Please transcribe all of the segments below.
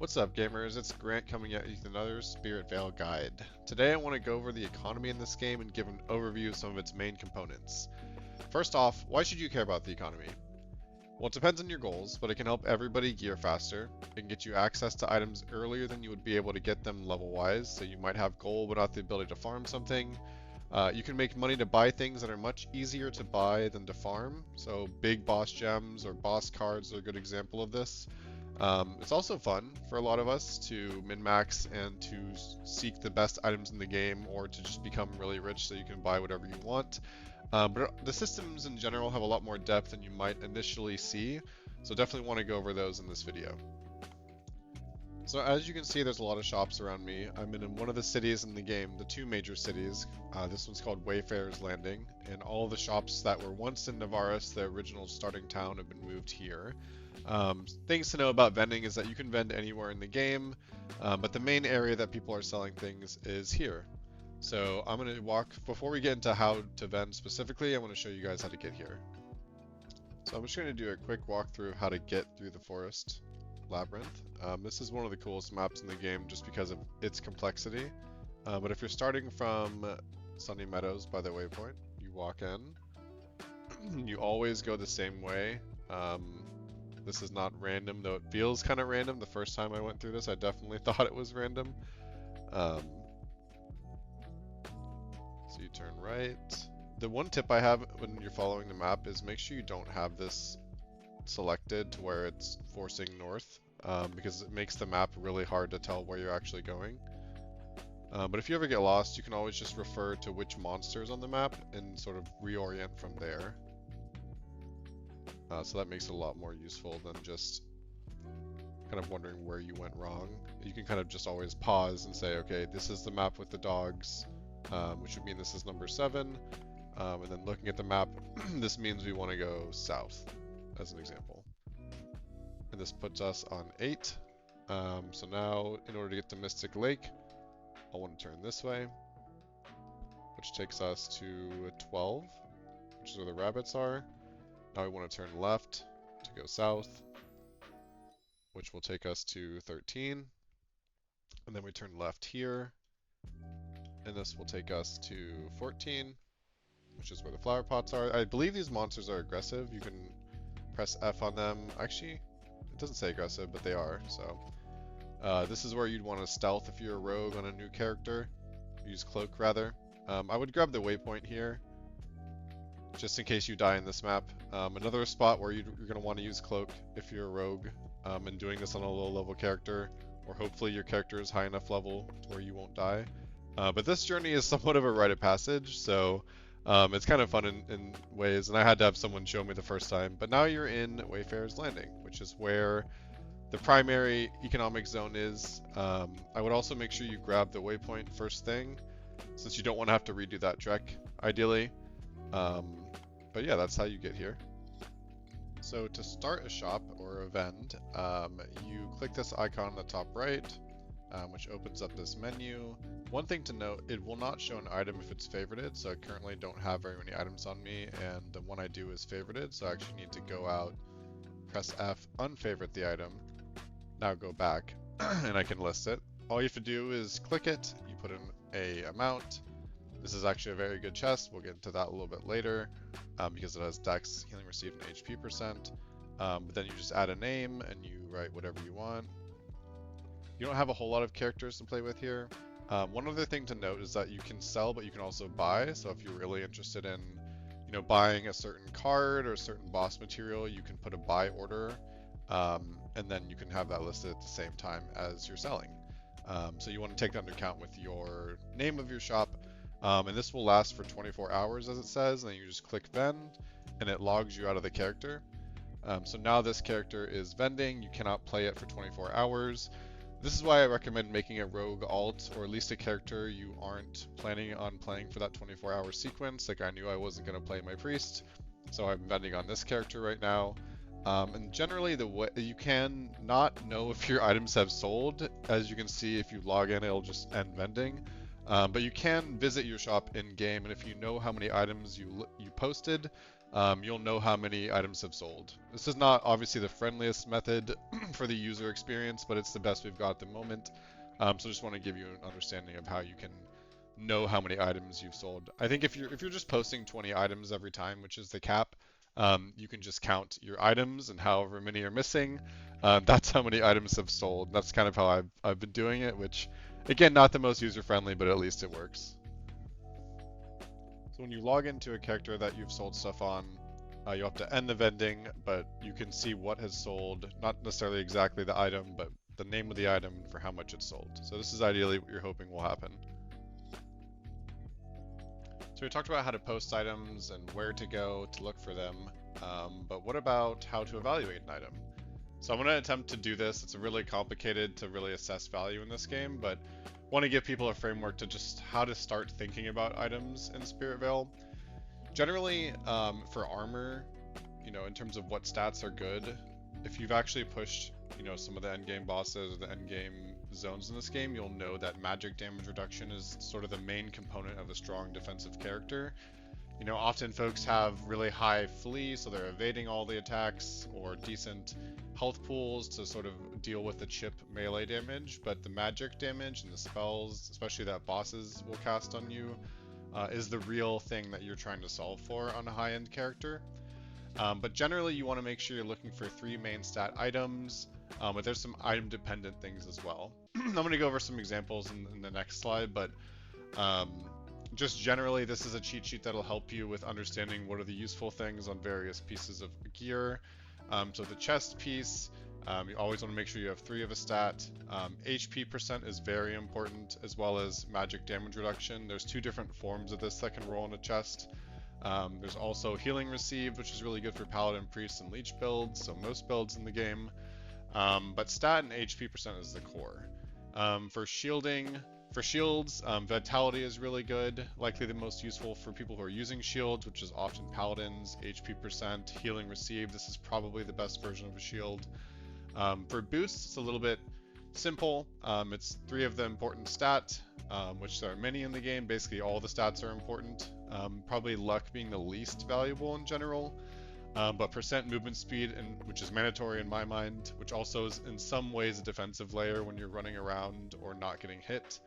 What's up, gamers? It's Grant coming at you with another SpiritVale guide. Today I want to go over the economy in this game and give an overview of some of its main components. First off, why should you care about the economy? Well, it depends on your goals, but it can help everybody gear faster. It can get you access to items earlier than you would be able to get them level-wise, so you might have gold but not the ability to farm something. You can make money to buy things that are much easier to buy than to farm, so big boss gems or boss cards are a good example of this. It's also fun for a lot of us to min-max and to seek the best items in the game, or to just become really rich so you can buy whatever you want. But the systems in general have a lot more depth than you might initially see, so definitely want to go over those in this video. So as you can see, there's a lot of shops around me. I'm in one of the cities in the game, the two major cities. This one's called Wayfarer's Landing, and all the shops that were once in Navaris, the original starting town, have been moved here. Things to know about vending is that you can vend anywhere in the game, but the main area that people are selling things is here. So I'm going to walk, before we get into how to vend specifically, I want to show you guys how to get here. So I'm just going to do a quick walkthrough of how to get through the forest labyrinth. This is one of the coolest maps in the game just because of its complexity. But if you're starting from Sunny Meadows by the waypoint, you walk in, you always go the same way. This is not random, though it feels kind of random. The first time I went through this, I definitely thought it was random. So you turn right. The one tip I have when you're following the map is make sure you don't have this selected to where it's forcing north, because it makes the map really hard to tell where you're actually going. But if you ever get lost, you can always just refer to which monster's on the map and sort of reorient from there. So that makes it a lot more useful than just kind of wondering where you went wrong. You can kind of just always pause and say, okay, this is the map with the dogs, which would mean this is number 7. And then looking at the map, this means we want to go south, as an example. And this puts us on 8. So now, in order to get to Mystic Lake, I want to turn this way, which takes us to 12, which is where the rabbits are. Now we want to turn left to go south, which will take us to 13. And then we turn left here, and this will take us to 14, which is where the flower pots are. I believe these monsters are aggressive. You can press F on them. Actually, it doesn't say aggressive, but they are. So this is where you'd want to stealth if you're a rogue on a new character. Use cloak, rather. I would grab the waypoint here, just in case you die in this map. Another spot where you're going to want to use cloak if you're a rogue, and doing this on a low level character, or hopefully your character is high enough level to where you won't die. But this journey is somewhat of a rite of passage, so it's kind of fun in ways, and I had to have someone show me the first time. But now you're in Wayfarer's Landing, which is where the primary economic zone is. I would also make sure you grab the waypoint first thing, since you don't want to have to redo that trek, ideally. But yeah, that's how you get here. So to start a shop or a vend, you click this icon on the top right, which opens up this menu. One thing to note, it will not show an item if it's favorited, so I currently don't have very many items on me, and the one I do is favorited, so I actually need to go out, press F, unfavorite the item, now go back, and I can list it. All you have to do is click it, you put in a amount. This is actually a very good chest. We'll get into that a little bit later, because it has dex, healing received, and HP percent. But then you just add a name and you write whatever you want. You don't have a whole lot of characters to play with here. One other thing to note is that you can sell, but you can also buy. So if you're really interested in, buying a certain card or a certain boss material, you can put a buy order, and then you can have that listed at the same time as you're selling. So you want to take that into account with your name of your shop. And this will last for 24 hours, as it says, and then you just click Vend, and it logs you out of the character. So now this character is vending. You cannot play it for 24 hours. This is why I recommend making a rogue alt, or at least a character you aren't planning on playing for that 24-hour sequence. Like, I knew I wasn't going to play my priest, so I'm vending on this character right now. And generally, you can not know if your items have sold. As you can see, if you log in, it'll just end vending. But you can visit your shop in game, and if you know how many items you posted, you'll know how many items have sold. This is not obviously the friendliest method for the user experience, but it's the best we've got at the moment. So just want to give you an understanding of how you can know how many items you've sold. I think if you're just posting 20 items every time, which is the cap, you can just count your items and however many are missing. That's how many items have sold. That's kind of how I've been doing it, which again, not the most user friendly, but at least it works. So when you log into a character that you've sold stuff on, you have to end the vending, but you can see what has sold, not necessarily exactly the item, but the name of the item for how much it's sold. So this is ideally what you're hoping will happen. So we talked about how to post items and where to go to look for them, but what about how to evaluate an item? So I'm going to attempt to do this. It's really complicated to really assess value in this game, but want to give people a framework to just how to start thinking about items in SpiritVale. Generally, for armor, in terms of what stats are good, if you've actually pushed, some of the endgame bosses or the endgame zones in this game, you'll know that magic damage reduction is sort of the main component of a strong defensive character. Often folks have really high flee, so they're evading all the attacks, or decent health pools to sort of deal with the chip melee damage, but the magic damage and the spells, especially that bosses will cast on you, is the real thing that you're trying to solve for on a high-end character. But generally you want to make sure you're looking for 3 main stat items, but there's some item-dependent things as well. I'm going to go over some examples in the next slide, but just generally, this is a cheat sheet that'll help you with understanding what are the useful things on various pieces of gear. So the chest piece, you always want to make sure you have 3 of a stat. HP percent is very important, as well as magic damage reduction. There's 2 different forms of this that can roll in a chest. There's also healing received, which is really good for paladin, priest, and leech builds, so most builds in the game. But stat and HP percent is the core. For shields, vitality is really good, likely the most useful for people who are using shields, which is often paladins. HP percent, healing received, this is probably the best version of a shield. For boosts, it's a little bit simple. It's 3 of the important stat, which there are many in the game. Basically all the stats are important. Probably luck being the least valuable in general. But percent movement speed, which is mandatory in my mind, which also is in some ways a defensive layer when you're running around or not getting hit.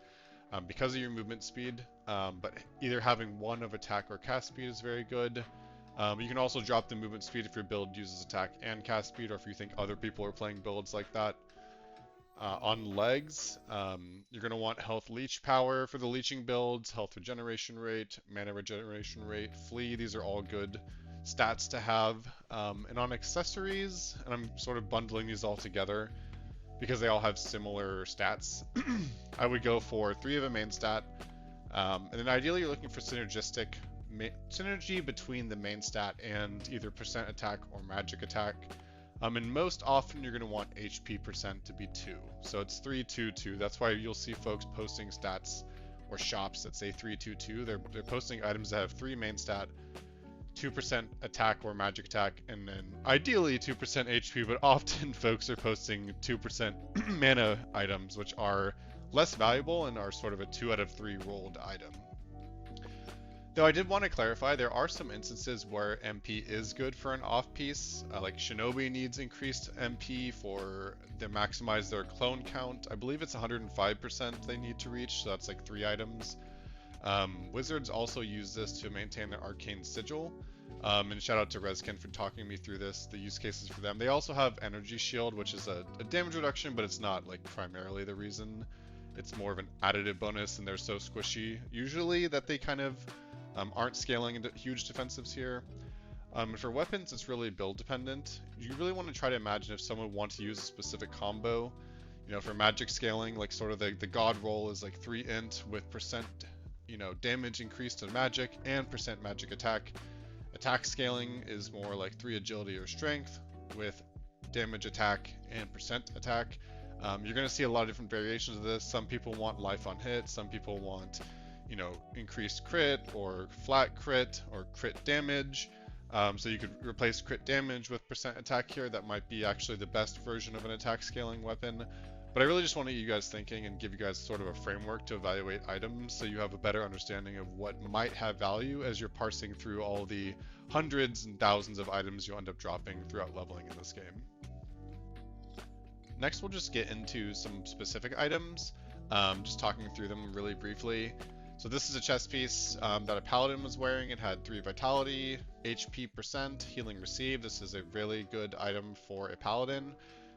Because of your movement speed, but either having 1 of attack or cast speed is very good. You can also drop the movement speed if your build uses attack and cast speed, or if you think other people are playing builds like that. On legs, you're going to want health leech power for the leeching builds, health regeneration rate, mana regeneration rate, flee, these are all good stats to have. And on accessories, and I'm sort of bundling these all together, because they all have similar stats, I would go for 3 of a main stat, and then ideally you're looking for synergy between the main stat and either percent attack or magic attack. And most often you're going to want HP percent to be 2, so it's 3, 2, 2. That's why you'll see folks posting stats or shops that say 3, 2, 2. They're posting items that have 3 main stat, 2% attack or magic attack, and then ideally 2% HP, but often folks are posting 2% mana items, which are less valuable and are sort of a 2 out of 3 rolled item. Though I did want to clarify, there are some instances where MP is good for an off piece, like Shinobi needs increased MP to maximize their clone count. I believe it's 105% they need to reach, so that's like 3 items. Wizards also use this to maintain their arcane sigil, and shout out to Rezkin for talking me through this, the use cases for them. They also have energy shield, which is a damage reduction, but it's not like primarily the reason. It's more of an additive bonus, and they're so squishy usually that they kind of aren't scaling into huge defensives here. For weapons, it's really build dependent. You really want to try to imagine if someone wants to use a specific combo. For magic scaling, like sort of the god roll is like 3 int with percent damage increased to magic and percent magic attack. Attack scaling is more like 3 agility or strength with damage attack and percent attack. You're going to see a lot of different variations of this. Some people want life on hit, some people want increased crit or flat crit or crit damage. So you could replace crit damage with percent attack here. That might be actually the best version of an attack scaling weapon. But I really just want to get you guys thinking and give you guys sort of a framework to evaluate items so you have a better understanding of what might have value as you're parsing through all the hundreds and thousands of items you'll end up dropping throughout leveling in this game. Next, we'll just get into some specific items, just talking through them really briefly. So this is a chest piece that a paladin was wearing. It had 3 vitality, HP percent, healing received. This is a really good item for a paladin.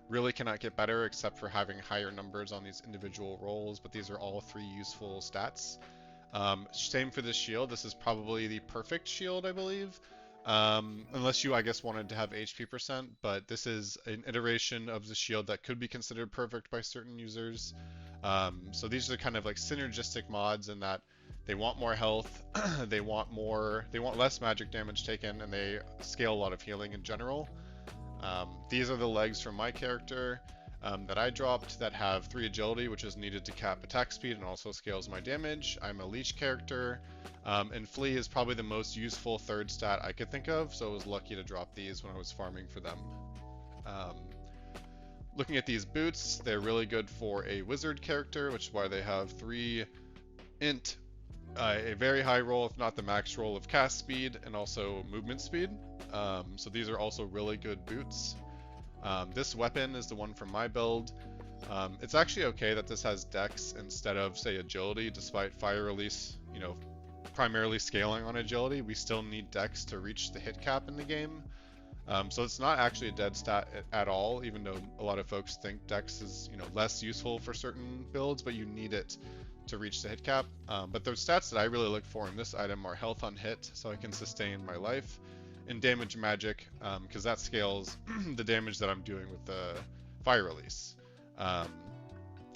Really cannot get better except for having higher numbers on these individual rolls, but these are all 3 useful stats. Same for this shield. This is probably the perfect shield, I believe. Unless you, I guess, wanted to have HP percent, but this is an iteration of the shield that could be considered perfect by certain users. So these are kind of like synergistic mods in that they want more health, they want less magic damage taken, and they scale a lot of healing in general. These are the legs from my character that I dropped that have 3 agility, which is needed to cap attack speed and also scales my damage. I'm a leech character, and flee is probably the most useful 3rd stat I could think of, so I was lucky to drop these when I was farming for them. Looking at these boots, they're really good for a wizard character, which is why they have 3 int, a very high roll, if not the max roll of cast speed, and also movement speed. So these are also really good boots. This weapon is the one from my build. It's actually okay that this has dex instead of, say, agility, despite fire release, primarily scaling on agility. We still need dex to reach the hit cap in the game. So it's not actually a dead stat at all, even though a lot of folks think dex is, less useful for certain builds, but you need it to reach the hit cap. But the stats that I really look for in this item are health on hit, so I can sustain my life, and damage magic, because that scales the damage that I'm doing with the fire release.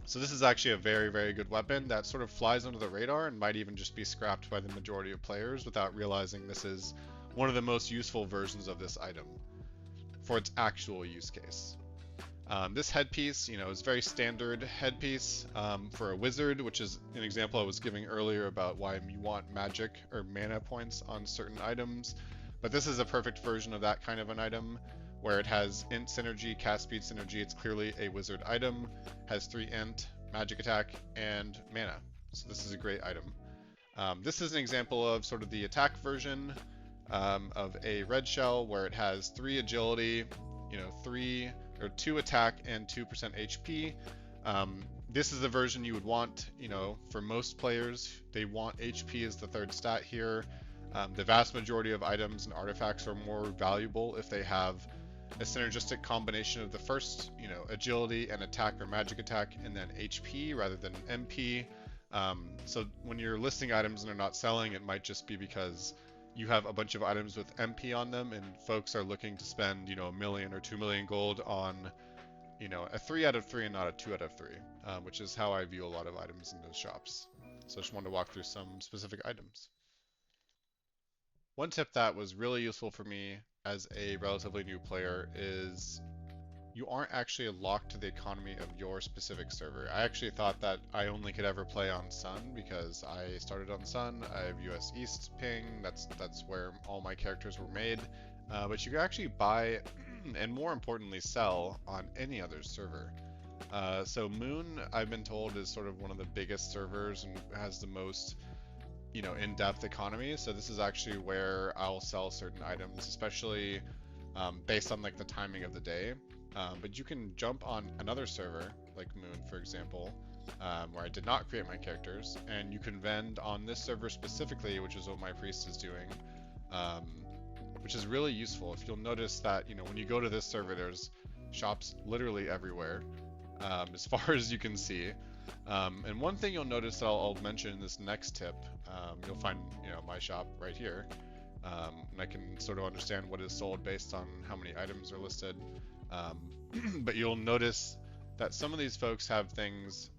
So this is actually a very, very good weapon that sort of flies under the radar and might even just be scrapped by the majority of players without realizing this is one of the most useful versions of this item for its actual use case. This headpiece, is very standard headpiece for a wizard, which is an example I was giving earlier about why you want magic or mana points on certain items. But this is a perfect version of that kind of an item, where it has int synergy, cast speed synergy. It's clearly a wizard item, has 3 int, magic attack, and mana. So this is a great item. This is an example of sort of the attack version of a red shell, where it has 3 agility, 2 attack and 2% HP. This is the version you would want, for most players. They want HP as the 3rd stat here. The vast majority of items and artifacts are more valuable if they have a synergistic combination of the first, agility and attack or magic attack, and then HP rather than MP. So when you're listing items and they're not selling, it might just be because you have a bunch of items with MP on them, and folks are looking to spend, $1 million or 2 million gold on, a 3 out of 3 and not a 2 out of 3, which is how I view a lot of items in those shops. So I just wanted to walk through some specific items. One tip that was really useful for me as a relatively new player is you aren't actually locked to the economy of your specific server. I actually thought that I only could ever play on Sun because I started on Sun. I have US East ping, that's where all my characters were made. But you can actually buy and more importantly sell on any other server. So Moon, I've been told, is sort of one of the biggest servers and has the most in-depth economy. So this is actually where I'll sell certain items, especially based on like the timing of the day. But you can jump on another server, like Moon, for example, where I did not create my characters, and you can vend on this server specifically, which is what my priest is doing, which is really useful. If you'll notice that, when you go to this server, there's shops literally everywhere, as far as you can see. And one thing you'll notice that I'll mention in this next tip, you'll find, my shop right here, and I can sort of understand what is sold based on how many items are listed. But you'll notice that some of these folks have things,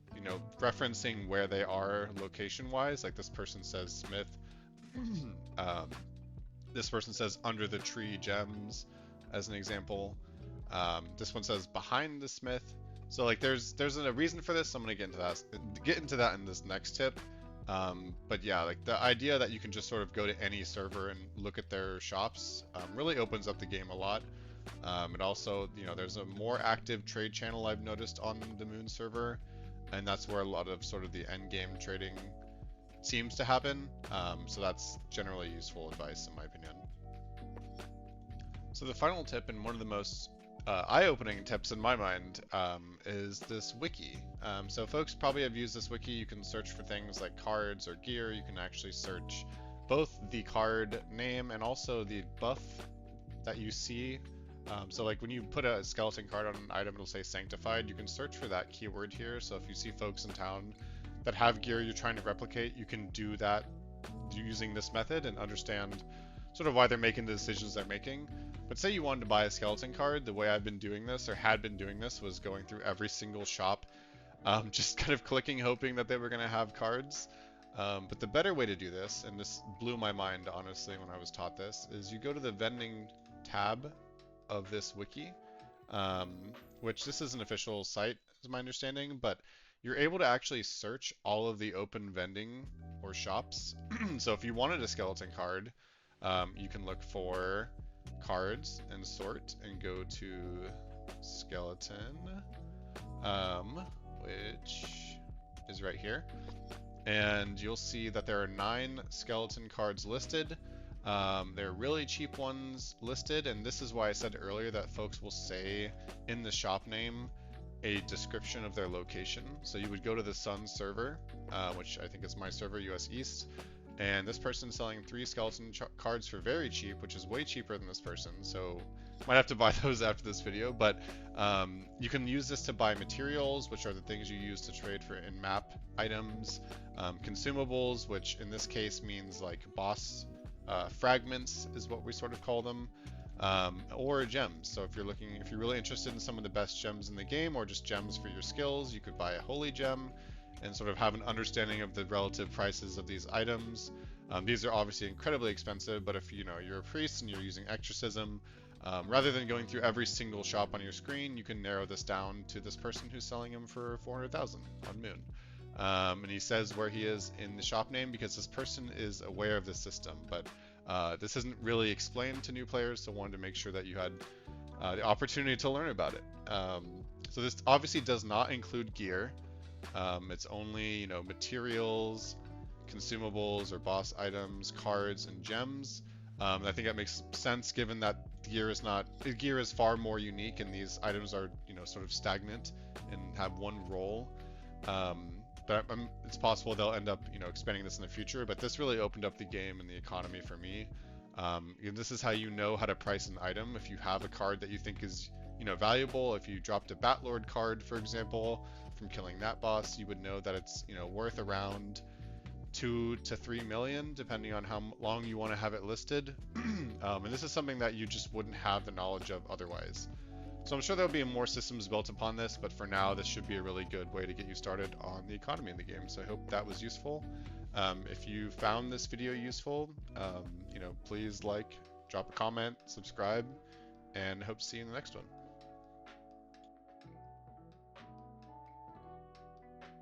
referencing where they are location-wise. Like this person says Smith. This person says under the tree gems, as an example. This one says behind the Smith. So like there's a reason for this. So I'm gonna get into that in this next tip. But yeah, like the idea that you can just sort of go to any server and look at their shops really opens up the game a lot. It also, there's a more active trade channel I've noticed on the Moon server, and that's where a lot of sort of the end game trading seems to happen. So that's generally useful advice in my opinion. So the final tip, and one of the most eye-opening tips in my mind, is this wiki. So folks probably have used this wiki. You can search for things like cards or gear. You can actually search both the card name and also the buff that you see. So like when you put a skeleton card on an item, it'll say sanctified. You can search for that keyword here. So if you see folks in town that have gear you're trying to replicate, you can do that using this method and understand sort of why they're making the decisions they're making. But say you wanted to buy a skeleton card, the way I've been doing this, or had been doing this, was going through every single shop, just kind of clicking, hoping that they were going to have cards. But the better way to do this, and this blew my mind honestly when I was taught this, is you go to the vending tab of this wiki, which this is an official site, is my understanding, but you're able to actually search all of the open vending or shops. So if you wanted a skeleton card, you can look for cards and sort and go to skeleton, which is right here. And you'll see that there are 9 skeleton cards listed. There are really cheap ones listed, and this is why I said earlier that folks will say in the shop name a description of their location. So you would go to the Sun server, which I think is my server, US East, and this person's selling 3 skeleton cards for very cheap, which is way cheaper than this person, so might have to buy those after this video. But you can use this to buy materials, which are the things you use to trade for in-map items, consumables, which in this case means like boss fragments is what we sort of call them, or gems. So if you're really interested in some of the best gems in the game, or just gems for your skills, you could buy a holy gem and sort of have an understanding of the relative prices of these items. These are obviously incredibly expensive, but if you're a priest and you're using exorcism, rather than going through every single shop on your screen, you can narrow this down to this person who's selling them for 400,000 on Moon. And he says where he is in the shop name because this person is aware of the system, but this isn't really explained to new players, so I wanted to make sure that you had the opportunity to learn about it. So this obviously does not include gear. It's only materials, consumables or boss items, cards, and gems. And I think that makes sense given that gear is far more unique, and these items are sort of stagnant and have one role. But it's possible they'll end up expanding this in the future. But this really opened up the game and the economy for me. This is how you know how to price an item. If you have a card that you think is valuable, if you dropped a Batlord card, for example, from killing that boss, you would know that it's worth around 2 to 3 million, depending on how long you want to have it listed. And this is something that you just wouldn't have the knowledge of otherwise. So I'm sure there'll be more systems built upon this, but for now, this should be a really good way to get you started on the economy in the game. So I hope that was useful. If you found this video useful, please like, drop a comment, subscribe, and hope to see you in the next one.